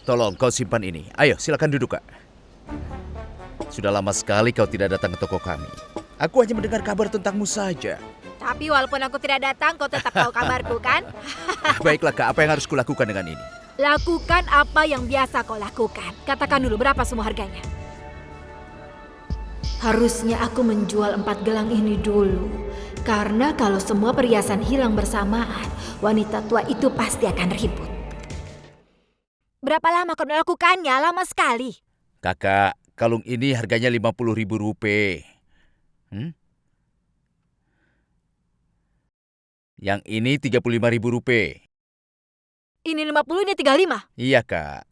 Tolong kau simpan ini. Ayo, silakan duduk, Kak. Sudah lama sekali kau tidak datang ke toko kami. Aku hanya mendengar kabar tentangmu saja. Tapi walaupun aku tidak datang, kau tetap tahu kabarku kan? Baiklah, Kak, apa yang harus kulakukan dengan ini? Lakukan apa yang biasa kau lakukan. Katakan dulu berapa semua harganya. Harusnya aku menjual 4 gelang ini dulu. Karena kalau semua perhiasan hilang bersamaan, wanita tua itu pasti akan ribut. Berapa lama kau melakukannya? Lama sekali. Kakak, kalung ini harganya Rp50.000. Yang ini Rp35.000. Ini 50, ini 35. Iya, Kak.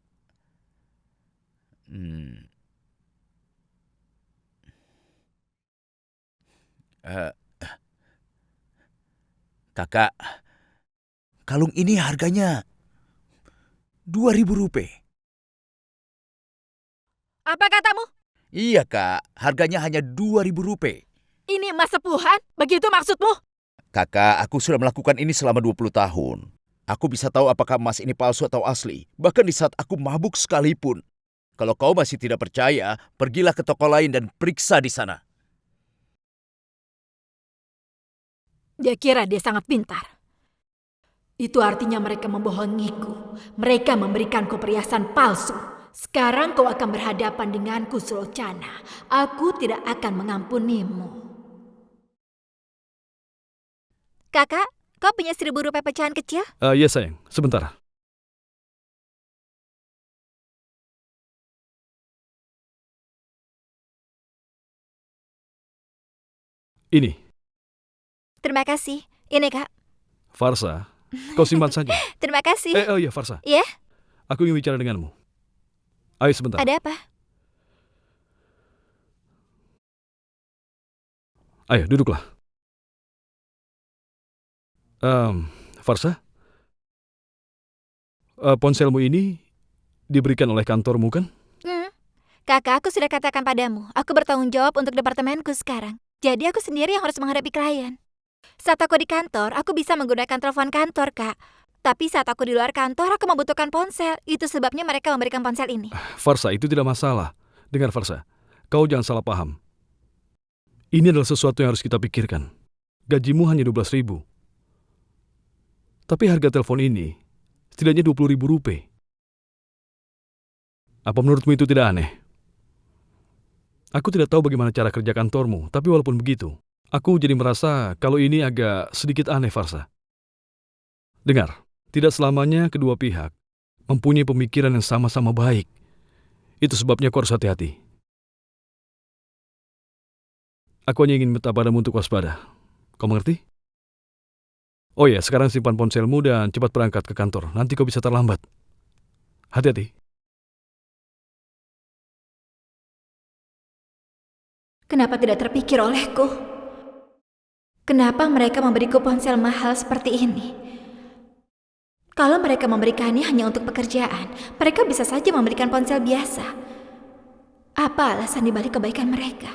Eh, Kakak, kalung ini harganya Rp2.000. Apa katamu? Iya, Kak. Harganya hanya Rp2.000. Ini emas sepuhan? Begitu maksudmu? Kakak, aku sudah melakukan ini selama 20 tahun. Aku bisa tahu apakah emas ini palsu atau asli. Bahkan di saat aku mabuk sekalipun. Kalau kau masih tidak percaya, pergilah ke toko lain dan periksa di sana. Dia kira dia sangat pintar. Itu artinya mereka membohongiku. Mereka memberikanku perhiasan palsu. Sekarang kau akan berhadapan denganku, Sulochana. Aku tidak akan mengampunimu. Kakak, kau punya Rp1.000 pecahan kecil? Iya sayang, sebentar. Ini, Terima kasih. Ini kak. Farsa, kau simpan saja. Terima kasih. Oh iya Farsa, Iya? aku ingin bicara denganmu. Ayo sebentar. Ada apa? Ayo duduklah. Farsa, ponselmu ini diberikan oleh kantormu kan? Kakak, aku sudah katakan padamu. Aku bertanggung jawab untuk departemenku sekarang. Jadi aku sendiri yang harus menghadapi klien. Saat aku di kantor, aku bisa menggunakan telepon kantor, Kak. Tapi saat aku di luar kantor, aku membutuhkan ponsel. Itu sebabnya mereka memberikan ponsel ini. Farsa, itu tidak masalah. Dengar Farsa, kau jangan salah paham. Ini adalah sesuatu yang harus kita pikirkan. Gajimu hanya 12.000. Tapi harga telepon ini setidaknya Rp20.000. Apa menurutmu itu tidak aneh? Aku tidak tahu bagaimana cara kerja kantormu, tapi walaupun begitu, aku jadi merasa kalau ini agak sedikit aneh, Farsa. Dengar, tidak selamanya kedua pihak mempunyai pemikiran yang sama-sama baik. Itu sebabnya kau harus hati-hati. Aku hanya ingin minta padamu untuk waspada. Kau mengerti? Oh ya, sekarang simpan ponselmu dan cepat berangkat ke kantor. Nanti kau bisa terlambat. Hati-hati. Kenapa tidak terpikir olehku? Kenapa mereka memberiku ponsel mahal seperti ini? Kalau mereka memberikannya hanya untuk pekerjaan, mereka bisa saja memberikan ponsel biasa. Apa alasan dibalik kebaikan mereka?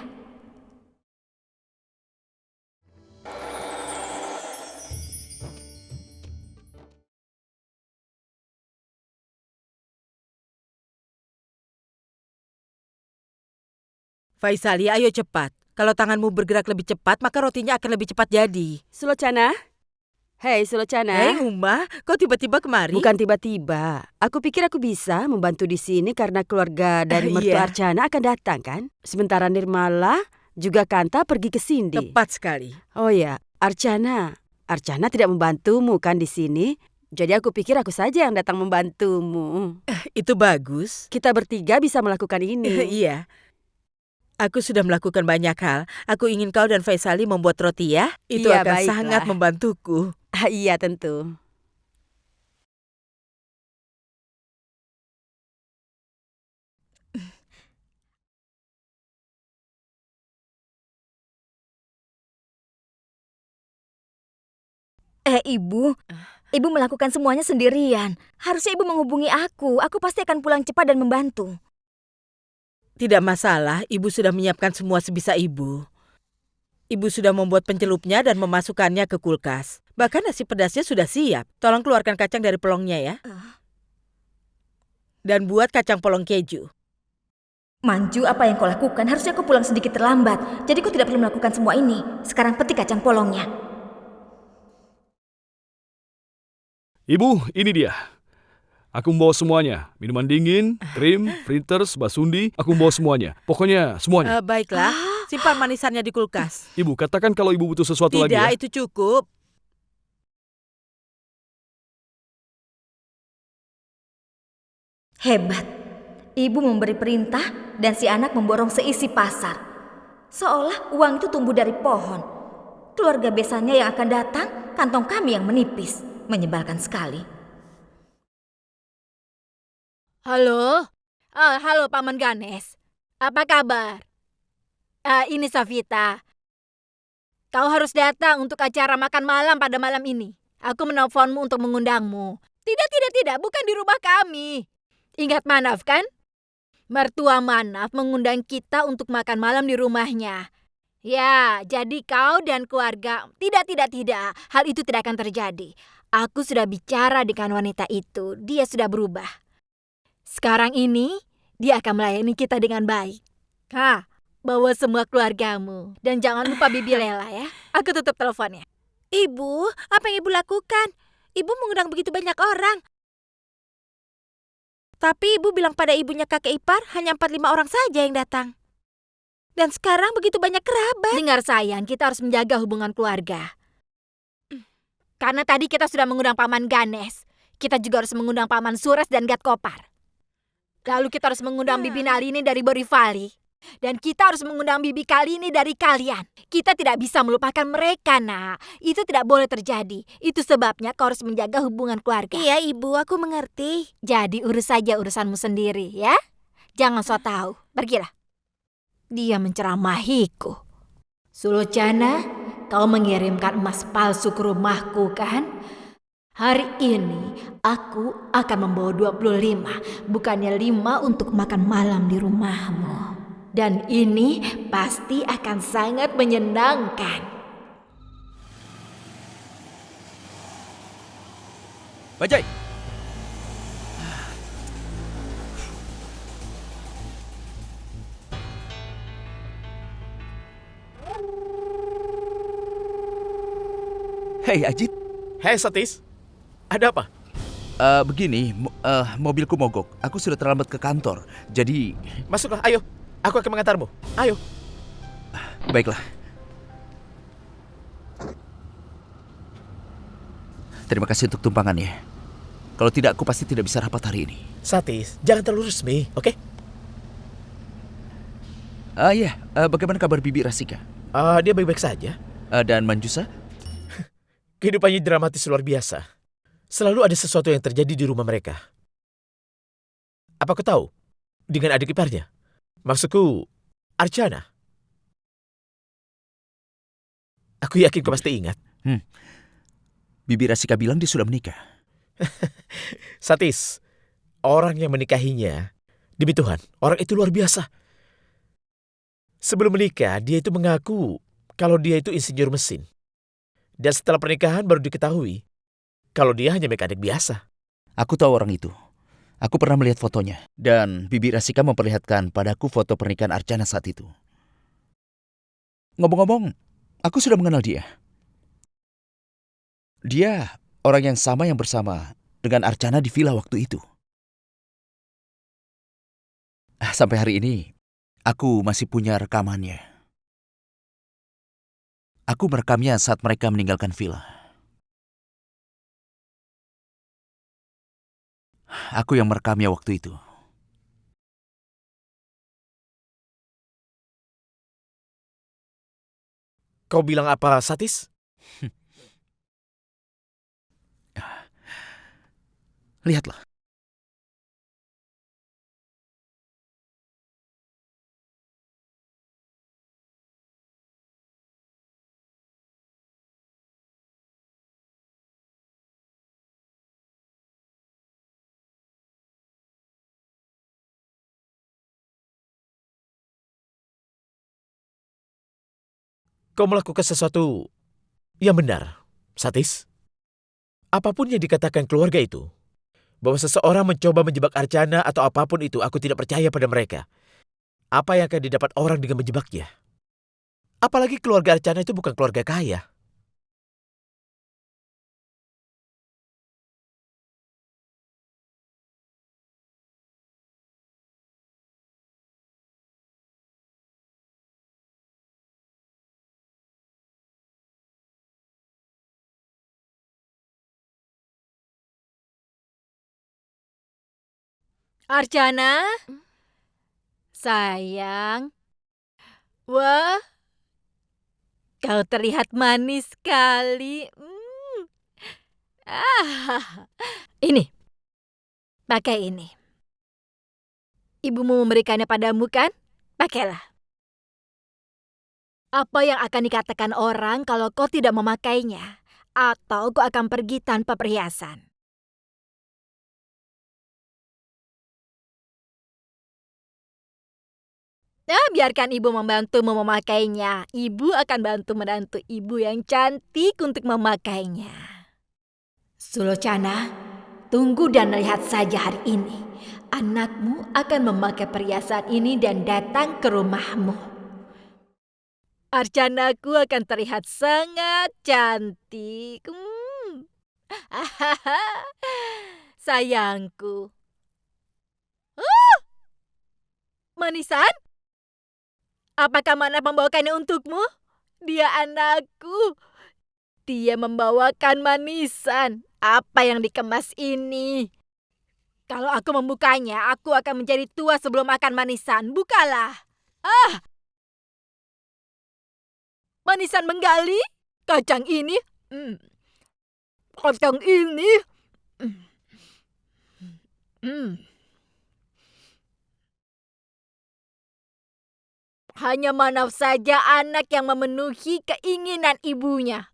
Faisali, ayo cepat. Kalau tanganmu bergerak lebih cepat, maka rotinya akan lebih cepat jadi. Sulochana? Hei Sulochana. Hei Uma, kau tiba-tiba kemari? Bukan tiba-tiba. Aku pikir aku bisa membantu di sini karena keluarga dari mertua Iya. Archana akan datang kan? Sementara Nirmala juga Kanta pergi ke Cindy. Tepat sekali. Oh ya, Archana. Archana tidak membantumu kan di sini? Jadi aku pikir aku saja yang datang membantumu. Itu bagus. Kita bertiga bisa melakukan ini. Iya. Aku sudah melakukan banyak hal. Aku ingin kau dan Faisali membuat roti ya. Itu Iya, akan baiklah. sangat membantuku. Iya tentu. Ibu melakukan semuanya sendirian. Harusnya ibu menghubungi aku. Aku pasti akan pulang cepat dan membantu. Tidak masalah, ibu sudah menyiapkan semua sebisa ibu. Ibu sudah membuat pencelupnya dan memasukkannya ke kulkas. Bahkan nasi pedasnya sudah siap. Tolong keluarkan kacang dari pelongnya ya. dan buat kacang polong keju. Manju, apa yang kau lakukan? Harusnya kau pulang sedikit terlambat. Jadi kau tidak perlu melakukan semua ini. Sekarang petik kacang polongnya. Ibu, ini dia. Aku membawa semuanya. Minuman dingin, krim, fritters, basundi. Aku membawa semuanya. Pokoknya semuanya. Baiklah, simpan manisannya di kulkas. Ibu, katakan kalau ibu butuh sesuatu lagi ya. Tidak, itu cukup. Hebat. Ibu memberi perintah dan si anak memborong seisi pasar. Seolah uang itu tumbuh dari pohon. Keluarga besannya yang akan datang, kantong kami yang menipis. Menyebalkan sekali. Halo? Halo Paman Ganes. Apa kabar? Ini Savita. Kau harus datang untuk acara makan malam pada malam ini. Aku menelponmu untuk mengundangmu. Tidak, bukan di rumah kami. Ingat Manaf kan? Mertua Manaf mengundang kita untuk makan malam di rumahnya. Ya, jadi kau dan keluarga... Tidak. Hal itu tidak akan terjadi. Aku sudah bicara dengan wanita itu. Dia sudah berubah. Sekarang ini, dia akan melayani kita dengan baik. Bawa semua keluargamu. Dan jangan lupa Bibi Lela ya. Aku tutup teleponnya. Ibu, apa yang ibu lakukan? Ibu mengundang begitu banyak orang. Tapi ibu bilang pada ibunya kakek ipar hanya 4-5 orang saja yang datang. Dan sekarang begitu banyak kerabat. Dengar sayang, kita harus menjaga hubungan keluarga. Karena tadi kita sudah mengundang Paman Ganes. Kita juga harus mengundang Paman Sures dan Gat Kopar. Lalu kita harus mengundang Bibi Nalini dari Borivali. Dan kita harus mengundang Bibi Kalini dari kalian. Kita tidak bisa melupakan mereka, nak. Itu tidak boleh terjadi. Itu sebabnya kau harus menjaga hubungan keluarga. Iya ibu, aku mengerti. Jadi urus saja urusanmu sendiri, ya. Jangan so tahu. Pergilah. Dia menceramahiku. Sulochana, kau mengirimkan emas palsu ke rumahku kan? Hari ini aku akan membawa 25, bukannya 5 untuk makan malam di rumahmu. Dan ini pasti akan sangat menyenangkan. Bajai! Hei Ajit, Hei Satis, ada apa? begini, mobilku mogok. Aku sudah terlambat ke kantor. Jadi, Masuklah, ayo. Aku akan mengantarmu. Ayo. baiklah. Terima kasih untuk tumpangannya. Kalau tidak, aku pasti tidak bisa rapat hari ini. Satis, jangan terlalu resmi, oke? Bagaimana kabar Bibi Rasika? Dia baik-baik saja. Dan Manjusa? Kehidupannya dramatis luar biasa. Selalu ada sesuatu yang terjadi di rumah mereka. Apa kau tahu? Dengan adik iparnya. Maksudku, Archana. Aku yakin kau pasti ingat. Bibi Rasika bilang dia sudah menikah. Satis, orang yang menikahinya, demi Tuhan, orang itu luar biasa. Sebelum menikah, dia itu mengaku kalau dia itu insinyur mesin. Dan setelah pernikahan baru diketahui kalau dia hanya mekanik biasa. Aku tahu orang itu. Aku pernah melihat fotonya. Dan Bibi Rasika memperlihatkan padaku foto pernikahan Archana saat itu. Ngomong-ngomong, aku sudah mengenal dia. Dia orang yang sama yang bersama dengan Archana di villa waktu itu. Sampai hari ini, aku masih punya rekamannya. Aku merekamnya saat mereka meninggalkan villa. Aku yang merekamnya waktu itu. Kau bilang apa, Satis? Lihatlah. Kau melakukan sesuatu yang benar, Satis. Apapun yang dikatakan keluarga itu, bahwa seseorang mencoba menjebak Archana atau apapun itu, aku tidak percaya pada mereka. Apa yang akan didapat orang dengan menjebaknya? Apalagi keluarga Archana itu bukan keluarga kaya. Archana, sayang. Wah, kau terlihat manis sekali. Ini, pakai ini. Ibumu memberikannya padamu kan? Pakailah. Apa yang akan dikatakan orang kalau kau tidak memakainya? Atau kau akan pergi tanpa perhiasan? Biarkan ibu membantumu memakainya. Ibu akan bantu menantu ibu yang cantik untuk memakainya. Sulochana, tunggu dan lihat saja hari ini. Anakmu akan memakai perhiasan ini dan datang ke rumahmu. Archanaku akan terlihat sangat cantik. Sayangku. Manisan? Apakah Mana membawakannya untukmu? Dia anakku. Dia membawakan manisan. Apa yang dikemas ini? Kalau aku membukanya, aku akan menjadi tua sebelum makan manisan. Bukalah. Manisan menggali? Kacang ini? Kacang ini? Hanya Manav saja anak yang memenuhi keinginan ibunya.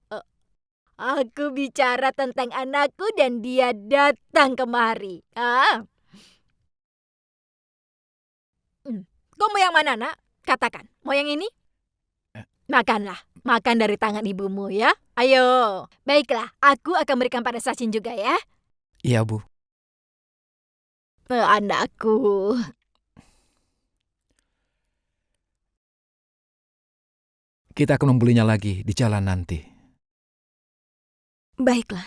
Aku bicara tentang anakku dan dia datang kemari. Kau mau yang mana, nak? Katakan, mau yang ini? Makanlah, makan dari tangan ibumu ya. Ayo, baiklah, aku akan berikan pada Sachin juga ya. Iya, Bu. Anakku. Kita akan membelinya lagi di jalan nanti. Baiklah.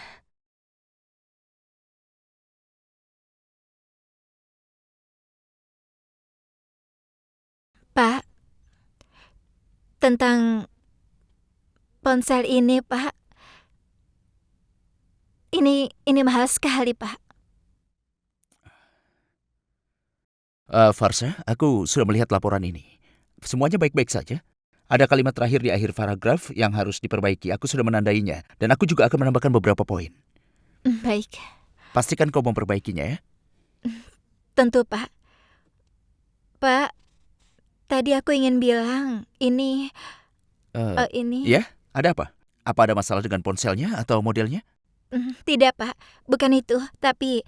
Pak, tentang ponsel ini, Pak. Ini mahal sekali, Pak. Farsha, aku sudah melihat laporan ini. Semuanya baik-baik saja. Ada kalimat terakhir di akhir paragraf yang harus diperbaiki. Aku sudah menandainya. Dan aku juga akan menambahkan beberapa poin. Baik. Pastikan kau memperbaikinya ya. Tentu, Pak. Pak, tadi aku ingin bilang, ini... Ya, ada apa? Apa ada masalah dengan ponselnya atau modelnya? Tidak, Pak. Bukan itu. Tapi,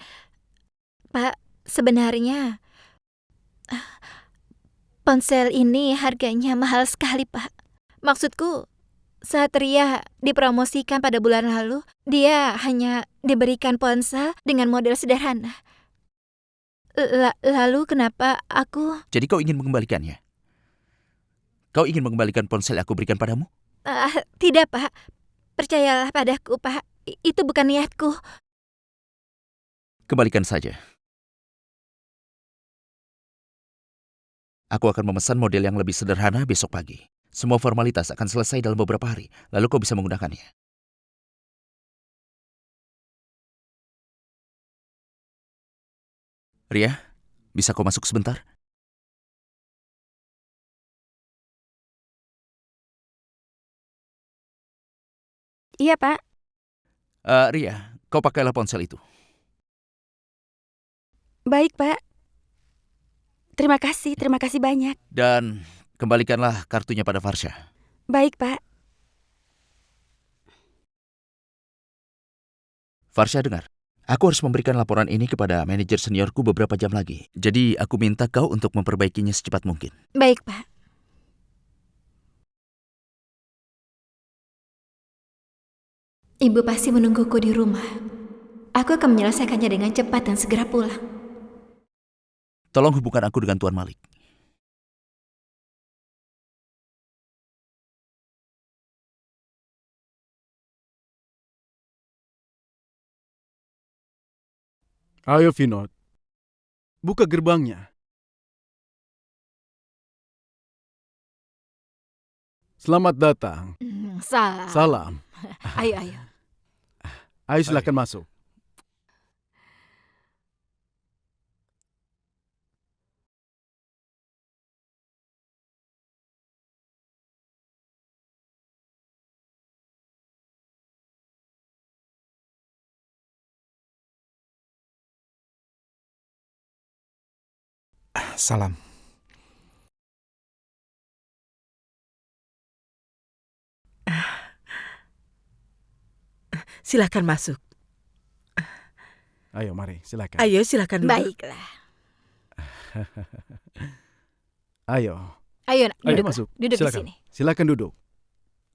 Pak, sebenarnya... ponsel ini harganya mahal sekali, Pak. Maksudku, saat Ria dipromosikan pada bulan lalu, dia hanya diberikan ponsel dengan model sederhana. Lalu kenapa aku... Jadi kau ingin mengembalikannya? Kau ingin mengembalikan ponsel yang aku berikan padamu? Tidak, Pak. Percayalah padaku, Pak. Itu bukan niatku. Kembalikan saja. Aku akan memesan model yang lebih sederhana besok pagi. Semua formalitas akan selesai dalam beberapa hari. Lalu kau bisa menggunakannya. Ria, bisa kau masuk sebentar? Iya, Pak. Ria, kau pakailah ponsel itu. Baik, Pak. Terima kasih banyak. Dan kembalikanlah kartunya pada Farsha. Baik, Pak. Farsha, dengar. Aku harus memberikan laporan ini kepada manajer seniorku beberapa jam lagi. Jadi aku minta kau untuk memperbaikinya secepat mungkin. Baik, Pak. Ibu pasti menungguku di rumah. Aku akan menyelesaikannya dengan cepat dan segera pulang. Tolong hubungkan aku dengan Tuan Malik. Ayo Vinod, buka gerbangnya. Selamat datang. Salam. Salam. Ayo, ayo. Ayo silakan masuk. Salam. Silakan masuk. Ayo mari, silakan. Ayo silakan duduk. Baiklah. Ayo, Ayo, nak, ayo duduk. masuk. Duduk di Silakan. sini. Silakan duduk.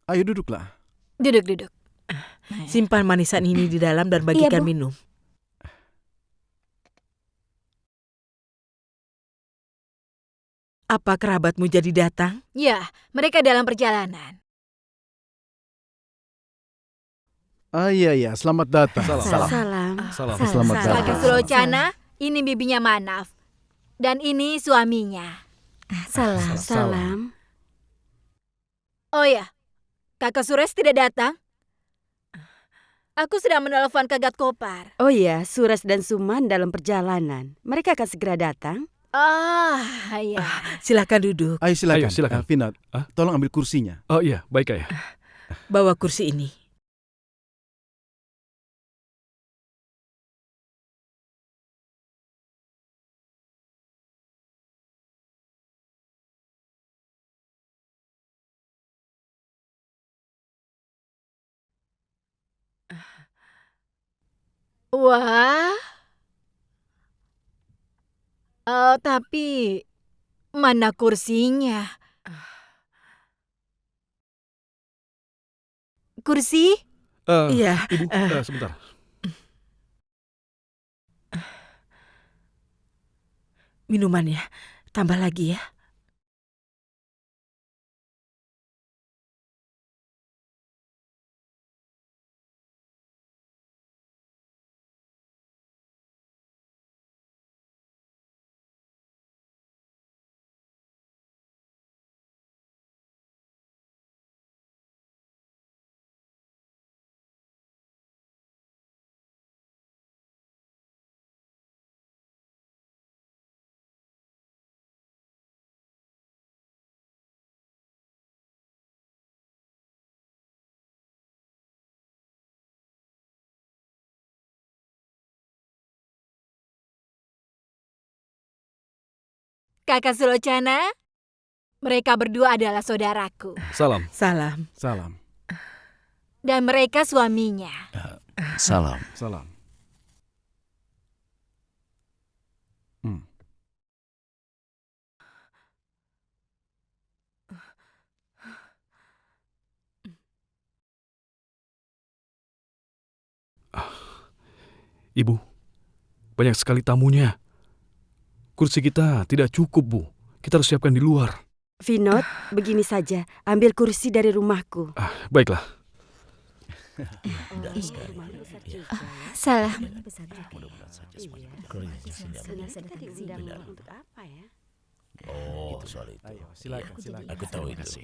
Ayo duduklah. Duduk, duduk. Simpan manisan ini di dalam dan bagikan Bu. minum. Apa kerabatmu jadi datang? Ya, mereka dalam perjalanan. Iya, selamat datang. Salam. Salam. Salam. Salam. Selamat Salam. datang. Kakak Sulocana, ini bibinya Manaf. Dan ini suaminya. Salam. Salam. Oh ya, Kakak Sures tidak datang? Aku sedang menelpon Kagat Kopar. Oh iya, Sures dan Suman dalam perjalanan. Mereka akan segera datang. Ya. Silakan duduk. Ayo silakan. Ayo, silakan. Vinod, Hah? tolong ambil kursinya. Oh iya, baik ayah. Bawa kursi ini. Wah. Tapi mana kursinya? Kursi? Iya. Ibu, sebentar. Minumannya. Tambah lagi ya. Kakak Sulocana? Mereka berdua adalah saudaraku. Salam. Salam. Salam. Dan mereka suaminya. Salam. Salam. Ibu, banyak sekali tamunya. Kursi kita tidak cukup, Bu. Kita harus siapkan di luar. Vinod, begini saja. Ambil kursi dari rumahku. Baiklah. Salam. Oh, itu soal itu. Ayo, silakan. Aku tahu itu.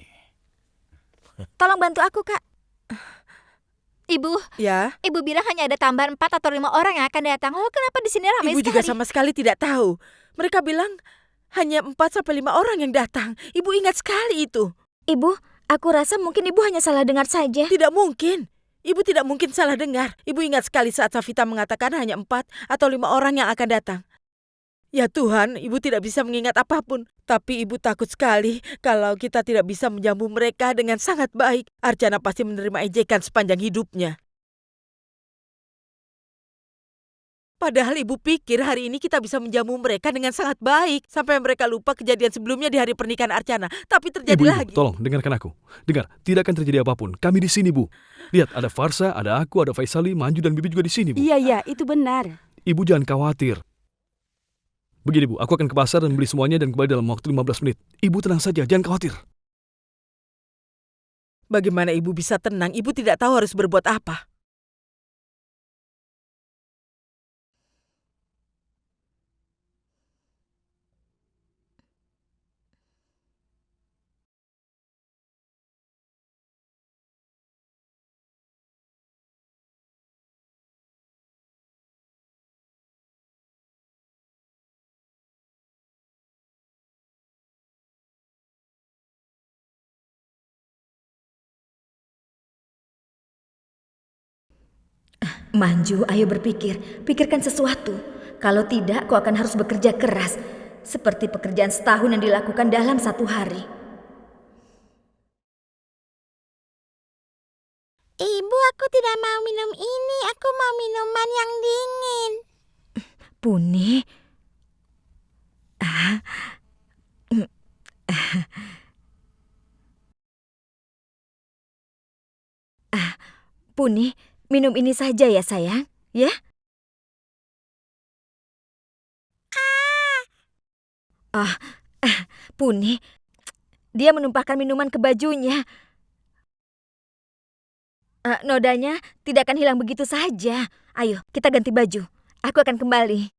Tolong bantu aku, Kak. Ibu, Ya, ibu bilang hanya ada tambahan 4 atau 5 orang yang akan datang. Oh, kenapa di sini ramai ibu sekali? juga sama sekali tidak tahu. Mereka bilang hanya 4 sampai 5 orang yang datang. Ibu ingat sekali itu. Ibu, aku rasa mungkin ibu hanya salah dengar saja. Tidak mungkin. Ibu tidak mungkin salah dengar. Ibu ingat sekali saat Safita mengatakan hanya 4 atau 5 orang yang akan datang. Ya Tuhan, ibu tidak bisa mengingat apapun. Tapi ibu takut sekali kalau kita tidak bisa menjamu mereka dengan sangat baik. Archana pasti menerima ejekan sepanjang hidupnya. Padahal ibu pikir hari ini kita bisa menjamu mereka dengan sangat baik. Sampai mereka lupa kejadian sebelumnya di hari pernikahan Archana. Tapi terjadi Ibu, lagi. tolong dengarkan aku. Dengar, tidak akan terjadi apapun. Kami di sini, Bu. Lihat, ada Farsa, ada aku, ada Faisali, Manju, dan Bibi juga di sini, Bu. Iya, itu benar. Ibu jangan khawatir. Begini, Bu, aku akan ke pasar dan beli semuanya dan kembali dalam waktu 15 menit. Ibu tenang saja, jangan khawatir. Bagaimana ibu bisa tenang? Ibu tidak tahu harus berbuat apa. Manju, ayo berpikir. Pikirkan sesuatu. Kalau tidak, kau akan harus bekerja keras. Seperti pekerjaan setahun yang dilakukan dalam 1 hari. Ibu, aku tidak mau minum ini. Aku mau minuman yang dingin. Puni. Puni, minum ini saja ya sayang, ya? Puni, dia menumpahkan minuman ke bajunya. Nodanya tidak akan hilang begitu saja. Ayo, kita ganti baju. Aku akan kembali.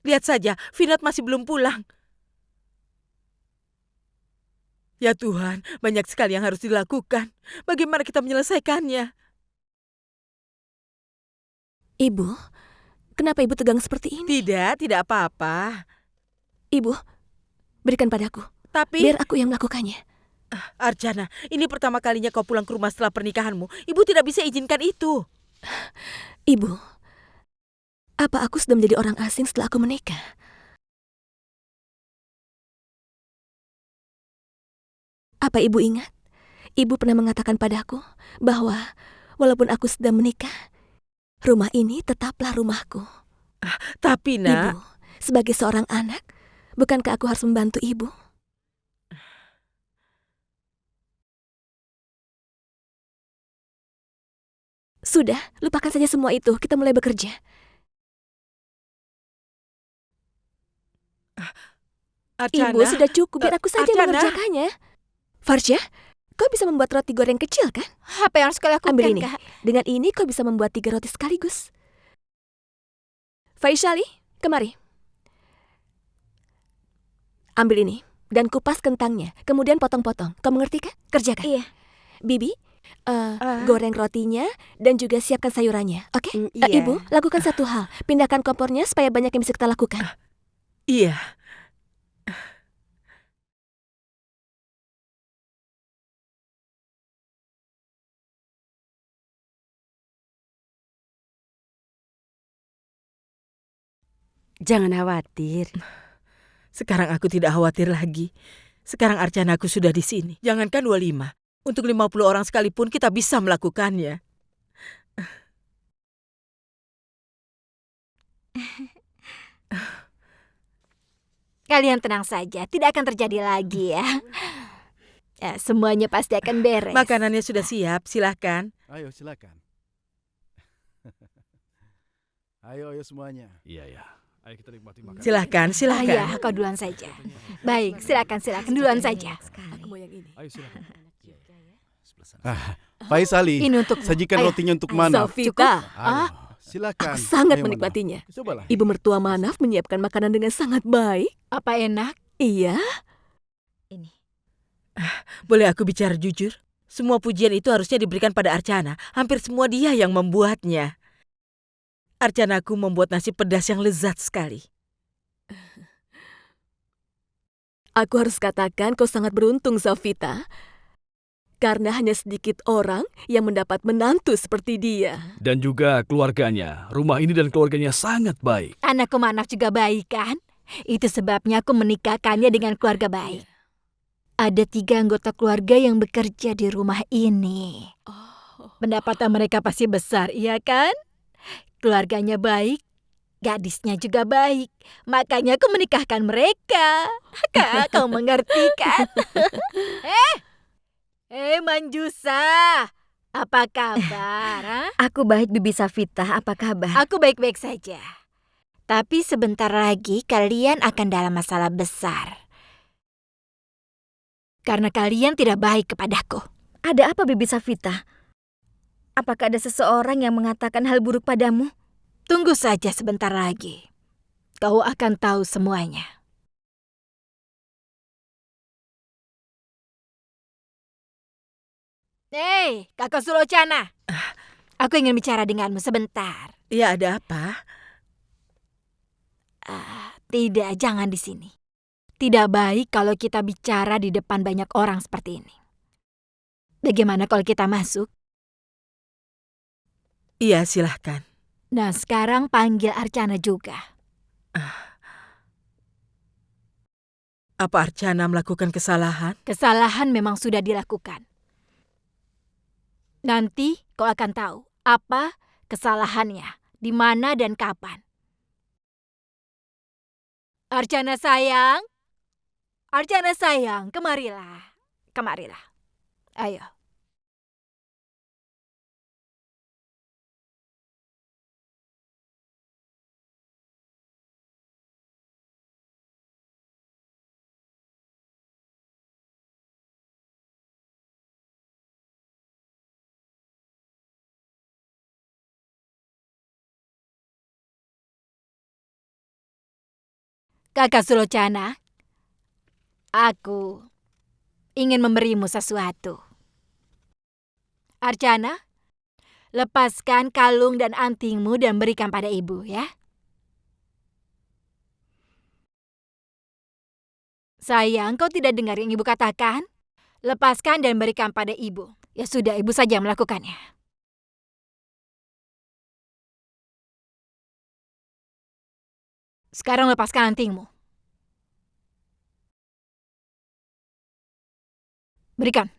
Lihat saja, Vinod masih belum pulang. Ya Tuhan, banyak sekali yang harus dilakukan. Bagaimana kita menyelesaikannya? Ibu, kenapa ibu tegang seperti ini? Tidak apa-apa. Ibu, berikan padaku. Tapi... Biar aku yang melakukannya. Archana, ini pertama kalinya kau pulang ke rumah setelah pernikahanmu. Ibu tidak bisa izinkan itu. Ibu, apa aku sudah menjadi orang asing setelah aku menikah? Apa ibu ingat? Ibu pernah mengatakan padaku bahwa walaupun aku sudah menikah, rumah ini tetaplah rumahku. Tapi nak... Ibu, sebagai seorang anak, bukankah aku harus membantu ibu? Sudah, lupakan saja semua itu. Kita mulai bekerja. Archana, Ibu, sudah cukup. Biar aku saja Archana. mengerjakannya. Farsha, kau bisa membuat roti goreng kecil, kan? Apa yang harus kau lakukan, Ambil ini. Kak? Dengan ini kau bisa membuat 3 roti sekaligus. Faisali, kemari. Ambil ini dan kupas kentangnya. Kemudian potong-potong. Kau mengerti kan? Kerjakan. Iya. Bibi, goreng rotinya dan juga siapkan sayurannya. Oke? Iya. Ibu, lakukan satu hal. Pindahkan kompornya supaya banyak yang bisa kita lakukan. Iya. Jangan khawatir. Sekarang aku tidak khawatir lagi. Sekarang Archana aku sudah di sini. Jangankan 25. Untuk 50 orang sekalipun kita bisa melakukannya. Kalian tenang saja, tidak akan terjadi lagi ya. Ya, semuanya pasti akan beres. Makanannya sudah siap, silahkan. Ayo, silakan. Ayo semuanya. Iya. Ayo kita nikmati makanan. Silahkan, silahkan. Ya, kau duluan saja. Baik, silakan duluan saja. Aku mau yang ini. Ayo silakan. Faisali, Ini untuk sajikan Ayo. rotinya untuk Manaf. Sofita, Ayo, silakan. aku sangat Ayo, Manaf. menikmatinya. Cobalah. Ibu mertua Manaf menyiapkan makanan dengan sangat baik. Apa enak? Iya. Boleh aku bicara jujur? Semua pujian itu harusnya diberikan pada Archana. Hampir semua dia yang membuatnya. Archanaku membuat nasi pedas yang lezat sekali. Aku harus katakan kau sangat beruntung, Safita. Karena hanya sedikit orang yang mendapat menantu seperti dia. Dan juga keluarganya. Rumah ini dan keluarganya sangat baik. Anakku Manaf juga baik kan? Itu sebabnya aku menikahkannya dengan keluarga baik. Ada 3 anggota keluarga yang bekerja di rumah ini. Pendapatan mereka pasti besar, iya kan? Keluarganya baik, gadisnya juga baik. Makanya aku menikahkan mereka. Kak, kau mengerti kan? Manjusa, apa kabar? Ha? Aku baik, Bibi Safita. Apa kabar? Aku baik-baik saja. Tapi sebentar lagi kalian akan dalam masalah besar. Karena kalian tidak baik kepadaku. Ada apa, Bibi Safita? Apakah ada seseorang yang mengatakan hal buruk padamu? Tunggu saja sebentar lagi. Kau akan tahu semuanya. Hei, Kakak Sulocana. Aku ingin bicara denganmu sebentar. Ya, ada apa? Tidak, jangan di sini. Tidak baik kalau kita bicara di depan banyak orang seperti ini. Bagaimana kalau kita masuk? Iya, silahkan. Nah, sekarang panggil Archana juga. Apa Archana melakukan kesalahan? Kesalahan memang sudah dilakukan. Nanti kau akan tahu apa kesalahannya, di mana dan kapan. Archana sayang, kemarilah. Ayo. Kakak Sulocana, aku ingin memberimu sesuatu. Archana, lepaskan kalung dan antingmu dan berikan pada ibu, ya. Sayang, kau tidak dengar yang ibu katakan? Lepaskan dan berikan pada ibu. Ya sudah, ibu saja yang melakukannya. Sekarang lepaskan antingmu. Berikan.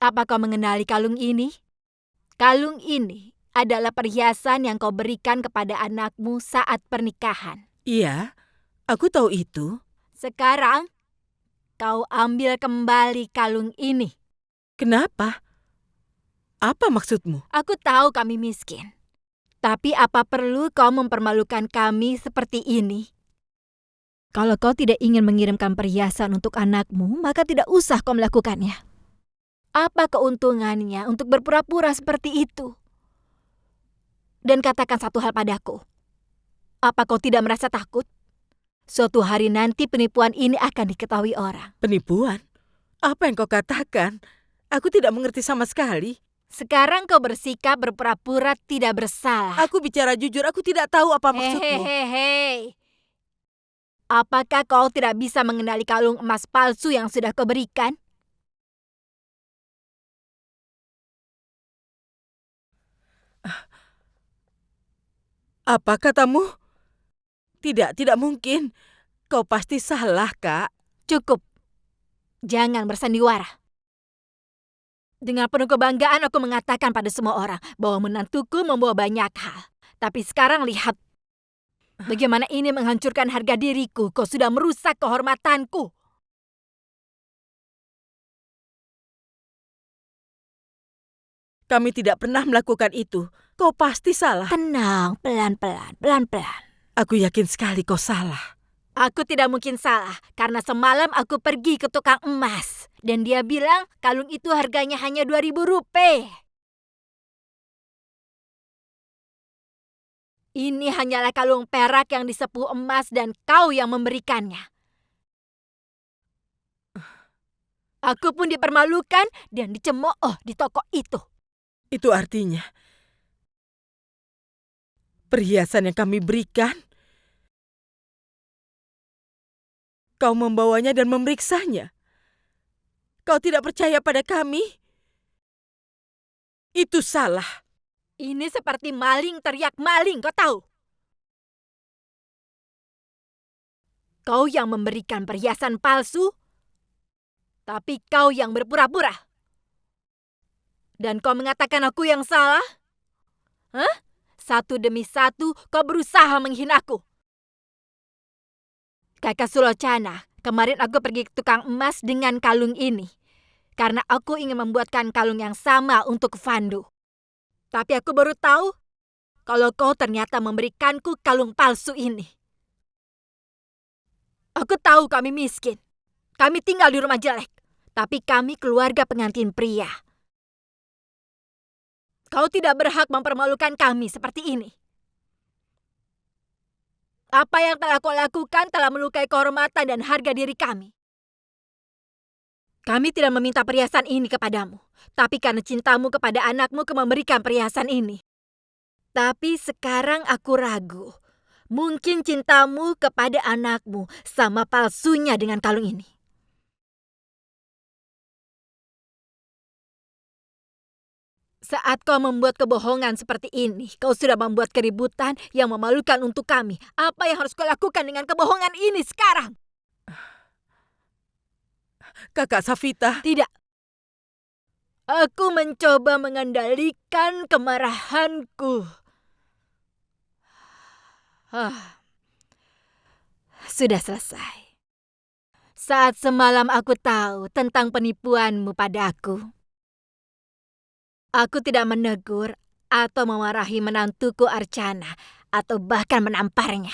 Apa kau mengenali kalung ini? Kalung ini adalah perhiasan yang kau berikan kepada anakmu saat pernikahan. Iya, aku tahu itu. Sekarang, kau ambil kembali kalung ini. Kenapa? Apa maksudmu? Aku tahu kami miskin. Tapi apa perlu kau mempermalukan kami seperti ini? Kalau kau tidak ingin mengirimkan perhiasan untuk anakmu, maka tidak usah kau melakukannya. Apa keuntungannya untuk berpura-pura seperti itu? Dan katakan satu hal padaku. Apa kau tidak merasa takut? Suatu hari nanti penipuan ini akan diketahui orang. Penipuan? Apa yang kau katakan? Aku tidak mengerti sama sekali. Sekarang kau bersikap berpura-pura tidak bersalah. Aku bicara jujur, aku tidak tahu apa maksudmu. Hehehe. Apakah kau tidak bisa mengenali kalung emas palsu yang sudah kau berikan? Apa katamu? Tidak mungkin. Kau pasti salah, Kak. Cukup. Jangan bersandiwara. Dengan penuh kebanggaan aku mengatakan pada semua orang bahwa menantuku membawa banyak hal. Tapi sekarang lihat bagaimana ini menghancurkan harga diriku. Kau sudah merusak kehormatanku. Kami tidak pernah melakukan itu. Kau pasti salah. Tenang, pelan-pelan. Aku yakin sekali kau salah. Aku tidak mungkin salah, karena semalam aku pergi ke tukang emas. Dan dia bilang kalung itu harganya hanya 2.000 rupiah. Ini hanyalah kalung perak yang disepuh emas dan kau yang memberikannya. Aku pun dipermalukan dan dicemooh di toko itu. Itu artinya perhiasan yang kami berikan Kau membawanya dan memeriksanya. Kau tidak percaya pada kami? Itu salah. Ini seperti maling teriak maling, kau tahu? Kau yang memberikan perhiasan palsu, tapi kau yang berpura-pura. Dan kau mengatakan aku yang salah? Hah? Satu demi satu kau berusaha menghinaku. Kakak Sulocana, kemarin aku pergi ke tukang emas dengan kalung ini. Karena aku ingin membuatkan kalung yang sama untuk Vandu. Tapi aku baru tahu kalau kau ternyata memberikanku kalung palsu ini. Aku tahu kami miskin. Kami tinggal di rumah jelek. Tapi kami keluarga pengantin pria. Kau tidak berhak mempermalukan kami seperti ini. Apa yang telah kau lakukan telah melukai kehormatan dan harga diri kami. Kami tidak meminta perhiasan ini kepadamu, tapi karena cintamu kepada anakmu kau memberikan perhiasan ini. Tapi sekarang aku ragu. Mungkin cintamu kepada anakmu sama palsunya dengan kalung ini. Saat kau membuat kebohongan seperti ini, kau sudah membuat keributan yang memalukan untuk kami. Apa yang harus kau lakukan dengan kebohongan ini sekarang? Kakak Safita. Tidak. Aku mencoba mengendalikan kemarahanku. Sudah selesai. Saat semalam aku tahu tentang penipuanmu padaku. Aku tidak menegur atau memarahi menantuku Archana atau bahkan menamparnya.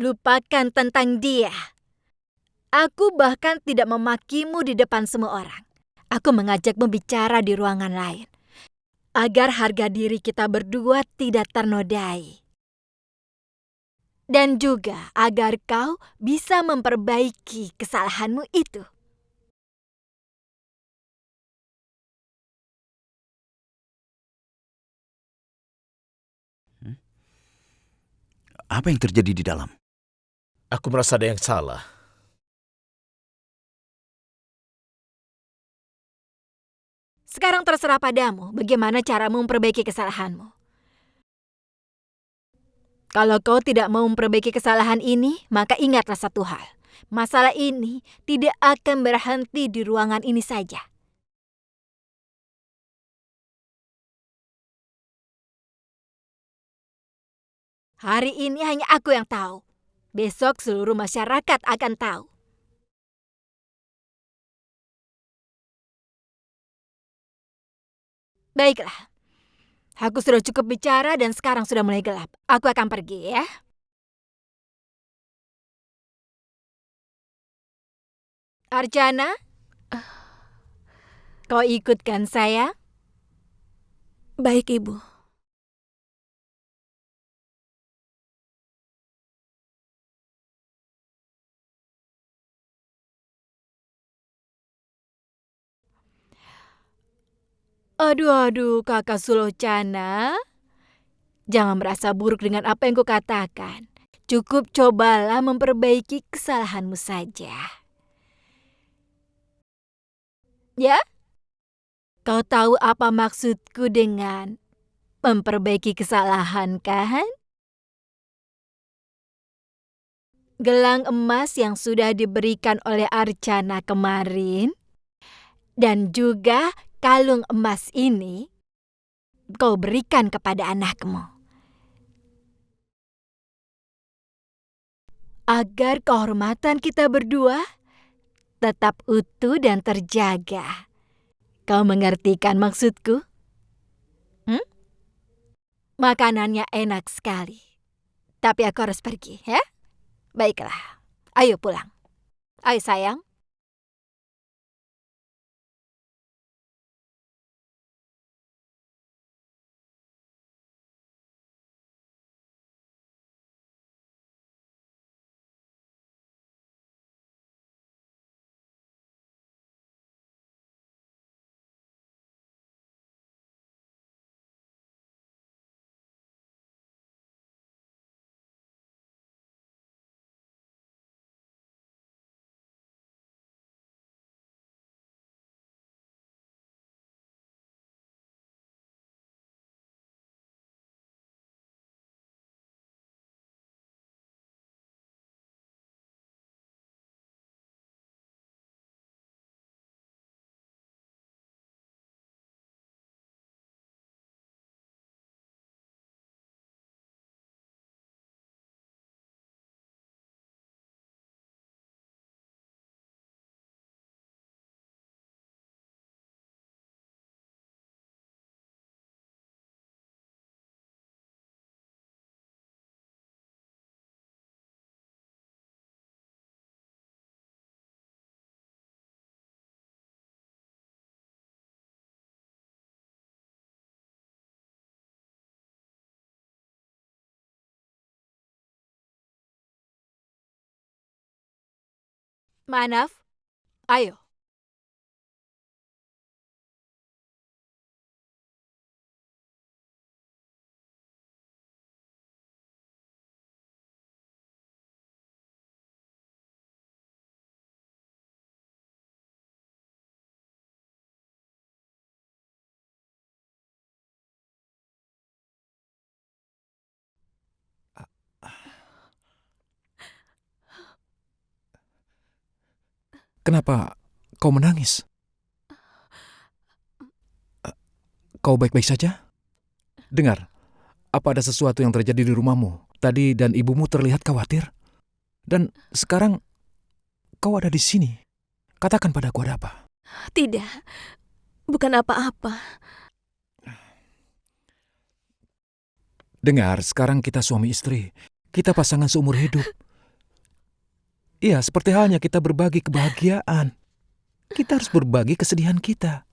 Lupakan tentang dia. Aku bahkan tidak memakimu di depan semua orang. Aku mengajakmu bicara di ruangan lain. Agar harga diri kita berdua tidak ternodai. Dan juga agar kau bisa memperbaiki kesalahanmu itu. Apa yang terjadi di dalam? Aku merasa ada yang salah. Sekarang terserah padamu bagaimana caramu memperbaiki kesalahanmu. Kalau kau tidak mau memperbaiki kesalahan ini, maka ingatlah satu hal. Masalah ini tidak akan berhenti di ruangan ini saja. Hari ini hanya aku yang tahu. Besok seluruh masyarakat akan tahu. Baiklah. Aku sudah cukup bicara dan sekarang sudah mulai gelap. Aku akan pergi ya. Archana? Kau ikutkan saya? Baik, Ibu. Aduh, Kakak Sulocana. Jangan merasa buruk dengan apa yang kukatakan. Cukup cobalah memperbaiki kesalahanmu saja. Ya? Kau tahu apa maksudku dengan memperbaiki kesalahan, kan? Gelang emas yang sudah diberikan oleh Archana kemarin dan juga kalung emas ini kau berikan kepada anakmu. Agar kehormatan kita berdua tetap utuh dan terjaga. Kau mengerti kan maksudku? Makanannya enak sekali. Tapi aku harus pergi, ya? Baiklah, ayo pulang. Ayo sayang. Manaf, ayo. Kenapa kau menangis? Kau baik-baik saja? Dengar, apa ada sesuatu yang terjadi di rumahmu? Tadi dan ibumu terlihat khawatir. Dan sekarang kau ada di sini. Katakan padaku ada apa? Tidak, bukan apa-apa. Dengar, sekarang kita suami istri. Kita pasangan seumur hidup. Iya, seperti halnya kita berbagi kebahagiaan. Kita harus berbagi kesedihan kita.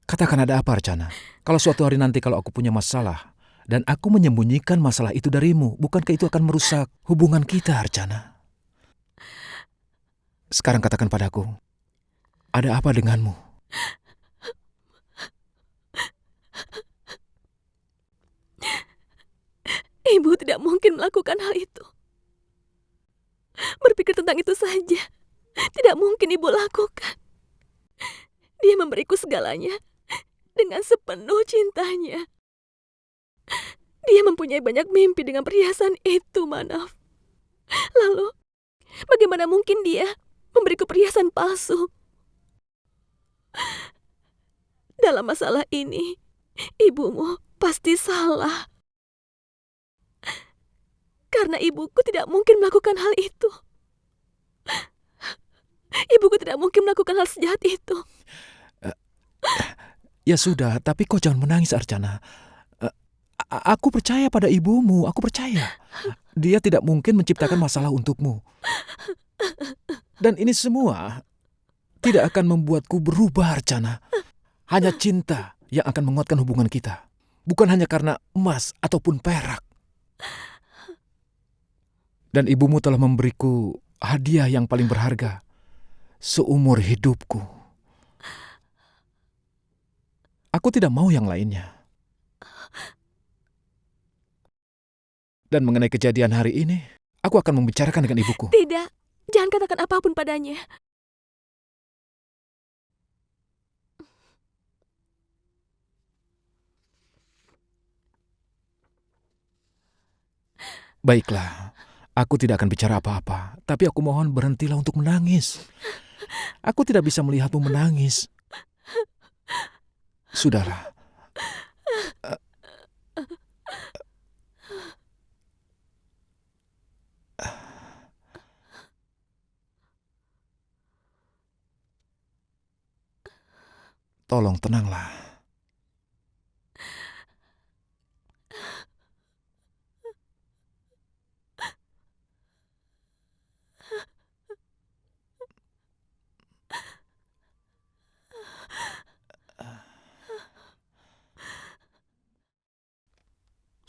Katakan ada apa, Archana? Kalau suatu hari nanti kalau aku punya masalah, dan aku menyembunyikan masalah itu darimu, bukankah itu akan merusak hubungan kita, Archana? Sekarang katakan padaku, ada apa denganmu? Ibu tidak mungkin melakukan hal itu. Berpikir tentang itu saja, tidak mungkin ibu lakukan. Dia memberiku segalanya dengan sepenuh cintanya. Dia mempunyai banyak mimpi dengan perhiasan itu, Manaf. Lalu, bagaimana mungkin dia memberiku perhiasan palsu? Dalam masalah ini, ibumu pasti salah. Karena ibuku tidak mungkin melakukan hal itu. Ibuku tidak mungkin melakukan hal sejahat itu. Ya sudah, tapi kau jangan menangis, Archana. Aku percaya pada ibumu, aku percaya. Dia tidak mungkin menciptakan masalah untukmu. Dan ini semua tidak akan membuatku berubah, Archana. Hanya cinta yang akan menguatkan hubungan kita. Bukan hanya karena emas ataupun perak. Dan ibumu telah memberiku hadiah yang paling berharga seumur hidupku. Aku tidak mau yang lainnya. Dan mengenai kejadian hari ini, aku akan membicarakan dengan ibuku. Tidak, jangan katakan apapun padanya. Baiklah, aku tidak akan bicara apa-apa, tapi aku mohon berhentilah untuk menangis. Aku tidak bisa melihatmu menangis. Sudahlah. Tolong tenanglah.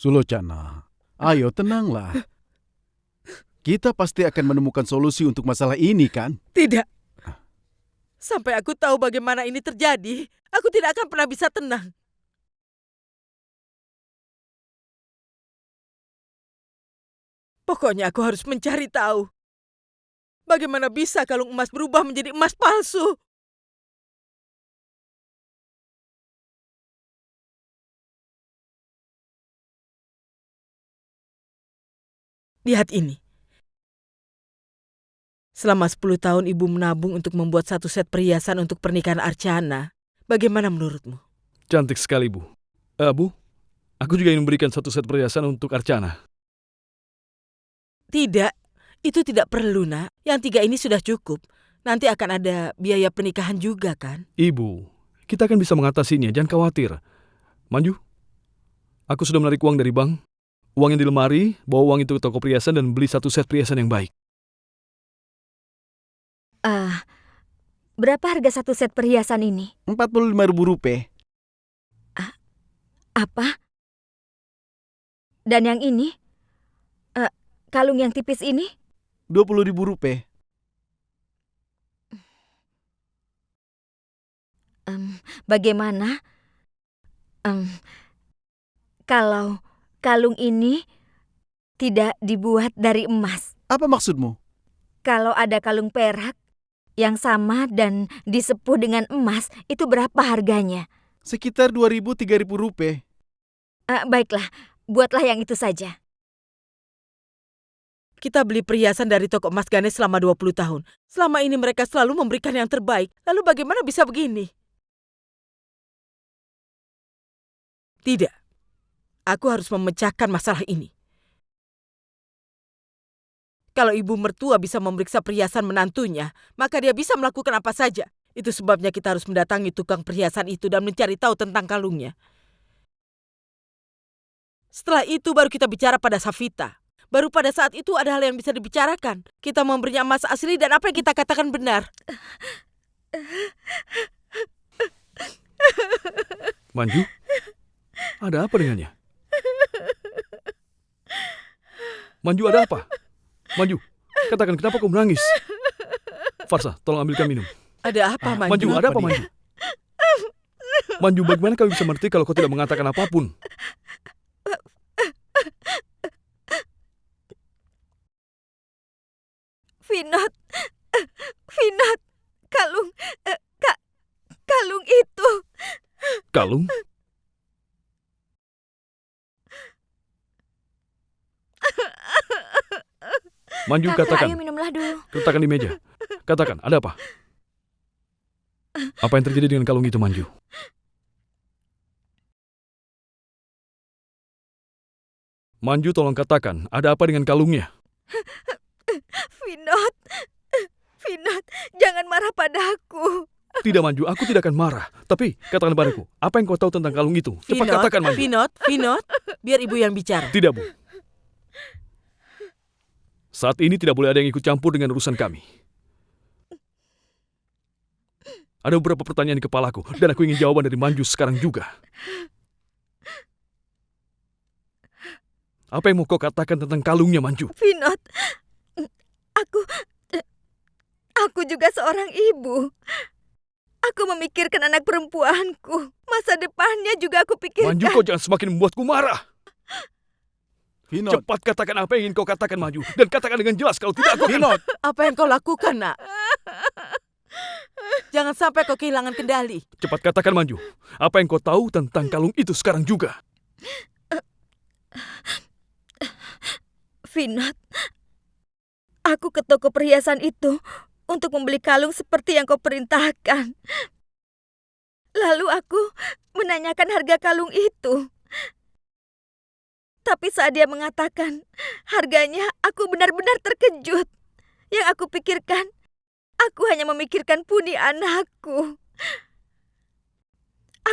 Sulochana, ayo tenanglah. Kita pasti akan menemukan solusi untuk masalah ini, kan? Tidak. Sampai aku tahu bagaimana ini terjadi, aku tidak akan pernah bisa tenang. Pokoknya aku harus mencari tahu. Bagaimana bisa kalung emas berubah menjadi emas palsu? Lihat ini. Selama 10 tahun ibu menabung untuk membuat satu set perhiasan untuk pernikahan Archana. Bagaimana menurutmu? Cantik sekali, Bu. Bu, aku juga ingin memberikan satu set perhiasan untuk Archana. Tidak, itu tidak perlu, Nak. Yang 3 ini sudah cukup. Nanti akan ada biaya pernikahan juga, kan? Ibu, kita akan bisa mengatasinya, jangan khawatir. Manju, aku sudah menarik uang dari bank. Uang yang di lemari, bawa uang itu ke toko perhiasan dan beli satu set perhiasan yang baik. Berapa harga satu set perhiasan ini? Rp45.000. Apa? Dan yang ini? Kalung yang tipis ini? Rp20.000. Bagaimana kalau kalung ini tidak dibuat dari emas? Apa maksudmu? Kalau ada kalung perak yang sama dan disepuh dengan emas, itu berapa harganya? Sekitar 2.000-3.000 rupiah. Baiklah, buatlah yang itu saja. Kita beli perhiasan dari toko emas Ganesh selama 20 tahun. Selama ini mereka selalu memberikan yang terbaik. Lalu bagaimana bisa begini? Tidak. Aku harus memecahkan masalah ini. Kalau ibu mertua bisa memeriksa perhiasan menantunya, maka dia bisa melakukan apa saja. Itu sebabnya kita harus mendatangi tukang perhiasan itu dan mencari tahu tentang kalungnya. Setelah itu baru kita bicara pada Savita. Baru pada saat itu ada hal yang bisa dibicarakan. Kita memberinya emas asli dan apa yang kita katakan benar. Manju, ada apa dengannya? Manju, ada apa? Manju, katakan kenapa kau menangis? Farsa, tolong ambilkan minum. Ada apa, Manju? Manju, ada apa, Manju? Manju, bagaimana kau bisa mengerti kalau kau tidak mengatakan apapun? Vinod, kalung itu. Kalung? Manju, katakan. Ayo minumlah dulu. Letakkan di meja. Katakan, ada apa? Apa yang terjadi dengan kalung itu, Manju? Manju, tolong katakan, ada apa dengan kalungnya? Vinod, jangan marah padaku. Tidak, Manju, aku tidak akan marah. Tapi, katakan padaku, apa yang kau tahu tentang kalung itu? Cepat katakan, Manju. Vinod, biar ibu yang bicara. Tidak, Bu. Saat ini tidak boleh ada yang ikut campur dengan urusan kami. Ada beberapa pertanyaan di kepalaku, dan aku ingin jawaban dari Manju sekarang juga. Apa yang mau kau katakan tentang kalungnya, Manju? Vinod, aku juga seorang ibu. Aku memikirkan anak perempuanku. Masa depannya juga aku pikirkan. Manju, kau jangan semakin membuatku marah. Vinod, Cepat katakan apa yang ingin kau katakan, Manju. Dan katakan dengan jelas, kalau tidak aku akan... Vinod, Apa yang kau lakukan, nak? Jangan sampai kau kehilangan kendali. Cepat katakan, Manju. Apa yang kau tahu tentang kalung itu sekarang juga? Vinod, aku ke toko perhiasan itu untuk membeli kalung seperti yang kau perintahkan. Lalu aku menanyakan harga kalung itu. Tapi saat dia mengatakan harganya, aku benar-benar terkejut. Yang aku pikirkan, aku hanya memikirkan Puni anakku.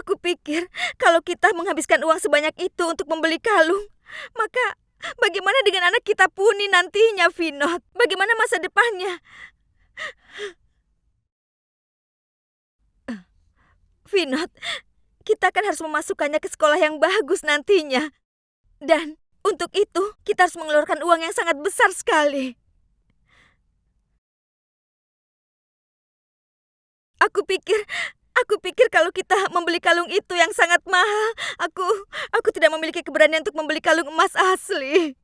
Aku pikir kalau kita menghabiskan uang sebanyak itu untuk membeli kalung, maka bagaimana dengan anak kita Puni nantinya, Vinod? Bagaimana masa depannya? Vinod, kita kan harus memasukkannya ke sekolah yang bagus nantinya. Dan untuk itu, kita harus mengeluarkan uang yang sangat besar sekali. Aku pikir kalau kita membeli kalung itu yang sangat mahal, aku tidak memiliki keberanian untuk membeli kalung emas asli.